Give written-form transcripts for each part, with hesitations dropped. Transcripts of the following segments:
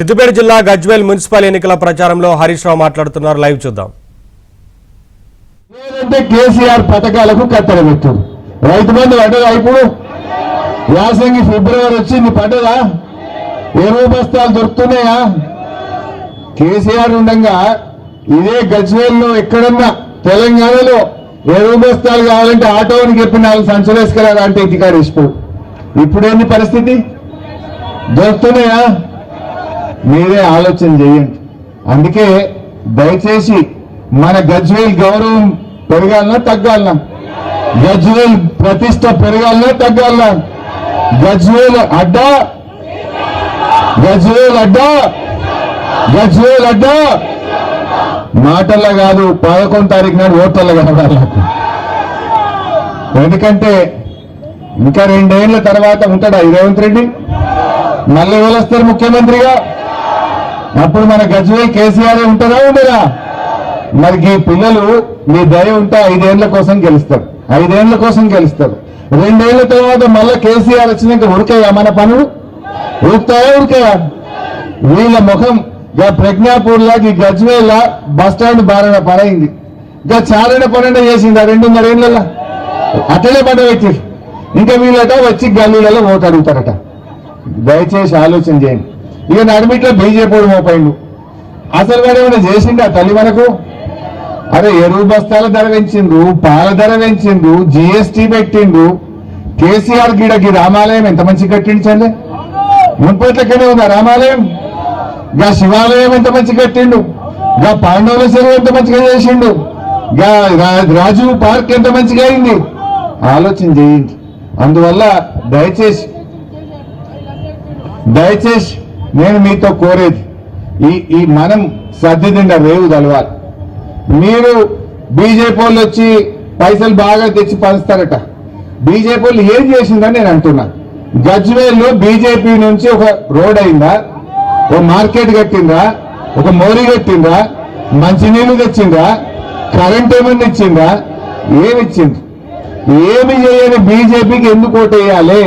సిద్దిపేట జిల్లా గజ్వేల్ మున్సిపల్ ఎన్నికల ప్రచారంలో హరీష్ రావు మాట్లాడుతున్నారు. లైవ్ చూద్దాం. కేసీఆర్ పథకాలకు కత్తెర పెట్టారు. రైతు బంధు పడ్డదా? ఇప్పుడు యాసంగి ఫిబ్రవరి వచ్చింది, పడ్డదా? ఎరువు బస్తాలు దొరుకుతున్నాయా? కేసీఆర్ ఉండగా ఇదే గజ్వేల్లో ఎక్కడన్నా తెలంగాణలో ఎరువు బస్తాలు కావాలంటే ఆటోని చెప్పి 4 సంచులు వేసుకెళ్ళాలి అంటే ఇంటికాడ ఇష్టం. ఇప్పుడేంది పరిస్థితి? దొరుకుతున్నాయా? మీరే ఆలోచన చేయండి. అందుకే దయచేసి మన గజ్వేల్ గౌరవం పెరగాలన్నా తగ్గాలన్నా, గజ్వేల్ ప్రతిష్ట పెరగాలన్నా తగ్గాలన్నా, గజ్వేల్ అడ్డా గజ్వేల్ అడ్డా గజ్వేల్ అడ్డా మాటల్లో కాదు, 11 తారీఖు నాడు ఓట్లలో కనబడాలి. ఎందుకంటే ఇంకా 2 ఏళ్ల తర్వాత ఉంటాడా ఈ రేవంత్ రెడ్డి? మళ్ళీ ఎవరు వస్తారు ముఖ్యమంత్రిగా? అప్పుడు మన గజ్వేల్ కేసీఆర్ ఉంటారా ఉండరా? మరి ఈ పిల్లలు మీ దయ ఉంటే 5 ఏళ్ల కోసం గెలుస్తారు, 5 ఏళ్ల కోసం గెలుస్తారు. 2 ఏళ్ల తర్వాత మళ్ళీ కేసీఆర్ వచ్చినాక ఉరికాయా మన పనులు? ఉరుకుతాయా? ఉరికాయా? వీళ్ళ ముఖం ప్రజ్ఞాపూర్ లా ఈ గజ్వేల్ బస్టాండ్ బారణ పడైంది. ఇంకా చారణ పన్నెండ చేసింది 2.5 ఏళ్లలో. అట్లనే పడబెట్టి ఇంకా వీళ్ళట వచ్చి గల్లీలలో ఓటు అడుగుతారట. దయచేసి ఆలోచన చేయండి. ఇక నడిమిట్లో బీజేపీ మోపైండు. అసలు వాడు ఏమైనా చేసిండు ఆ తల్లి మనకు? అరే ఎరువు బస్తాల ధర పెంచిండు, పాల ధర పెంచిండు, జిఎస్టీ పెట్టిండు. కేసీఆర్ గిడకి రామాలయం ఎంత మంచి కట్టించండి. మున్పట్లకనే ఉందా రామాలయం? గా శివాలయం ఎంత మంచి కట్టిండు, గా పాండవుల చెరువు ఎంత మంచిగా చేసిండు, గా రాజీవ్ పార్క్ ఎంత మంచిగా అయింది. ఆలోచన చేయండి. అందువల్ల దయచేసి నేను మీతో కోరేది ఈ మనం సర్దిదిండ రేవు తలవాలి. మీరు బీజేపీ వాళ్ళు వచ్చి పైసలు బాగా తెచ్చి పంచుతారట. బీజేపీ వాళ్ళు ఏం చేసిందని నేను అంటున్నా. గజ్వేల్లో బీజేపీ నుంచి ఒక రోడ్ అయిందా? ఓ మార్కెట్ కట్టిందా? ఒక మోరీ కట్టిందా? మంచినీళ్లు తెచ్చిందా? కరెంట్ ఏమన్నా ఇచ్చిందా? ఏమిచ్చింది? ఏమి చేయని బీజేపీకి ఎందుకు ఓటేయాలి?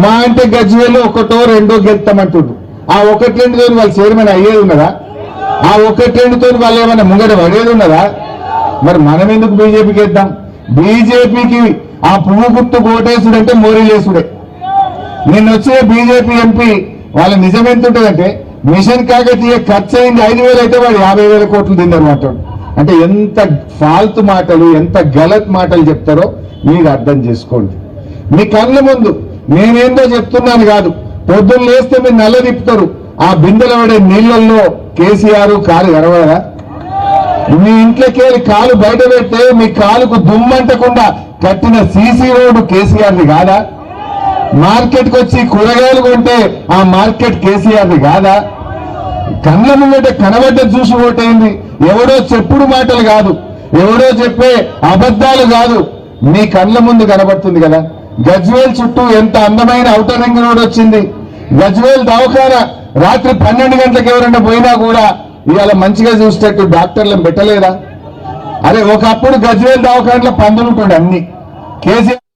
మా అంటే గజ్వేల్లో 1 2 గెలుస్తామంటుండ్రు. ఆ 1 2 వాళ్ళు చైర్మన్ అయ్యేది ఉన్నదా? ఆ 1 2 వాళ్ళు ఏమైనా ముంగట పడేది ఉన్నదా? మరి మనం ఎందుకు బీజేపీకి వేద్దాం? బీజేపీకి ఆ పువ్వు గుర్తు ఓటేసుడంటే మోరీలేసుడే. నిన్న వచ్చే బీజేపీ ఎంపీ వాళ్ళ నిజం ఎంత ఉంటుందంటే, మిషన్ కాకతీయ ఖర్చు అయింది 5,000 అయితే వాడు 50,000 కోట్లు తిందని మాట్లాడు. అంటే ఎంత ఫాల్తు మాటలు, ఎంత గలత్ మాటలు చెప్తారో మీరు అర్థం చేసుకోండి. మీ కళ్ళ ముందు నేనేందో చెప్తున్నాను కాదు. పొద్దున్న లేస్తే మీరు నల్ల తిప్పుతారు. ఆ బిందెల పడే నీళ్లలో కేసీఆర్ కాలు కనబడదా? మీ ఇంట్లోకి వెళ్ళి కాలు బయట పెడితే మీ కాలుకు దుమ్మంటకుండా కట్టిన సీసీ రోడ్డు కేసీఆర్ది కాదా? మార్కెట్కి వచ్చి కూరగాయలు కొంటే ఆ మార్కెట్ కేసీఆర్ది కాదా? కళ్ళ ముందంటే కనబడ్డది చూసి ఓటైంది. ఎవడో చెప్పుడు మాటలు కాదు, ఎవడో చెప్పే అబద్ధాలు కాదు, మీ కళ్ళ ముందు కనబడుతుంది కదా. గజ్వేల్ చుట్టూ ఎంత అందమైన ఔటర్ రింగ్ రోడ్ వచ్చింది. గజ్వేల్ దవాఖానా రాత్రి 12 గంటలకు ఎవరైనా పోయినా కూడా ఇవాళ మంచిగా చూసేటట్టు డాక్టర్లను పెట్టలేదా? అరే ఒకప్పుడు గజ్వేల్ దవాఖానలో పందులుంటుండే అన్ని. కేసీఆర్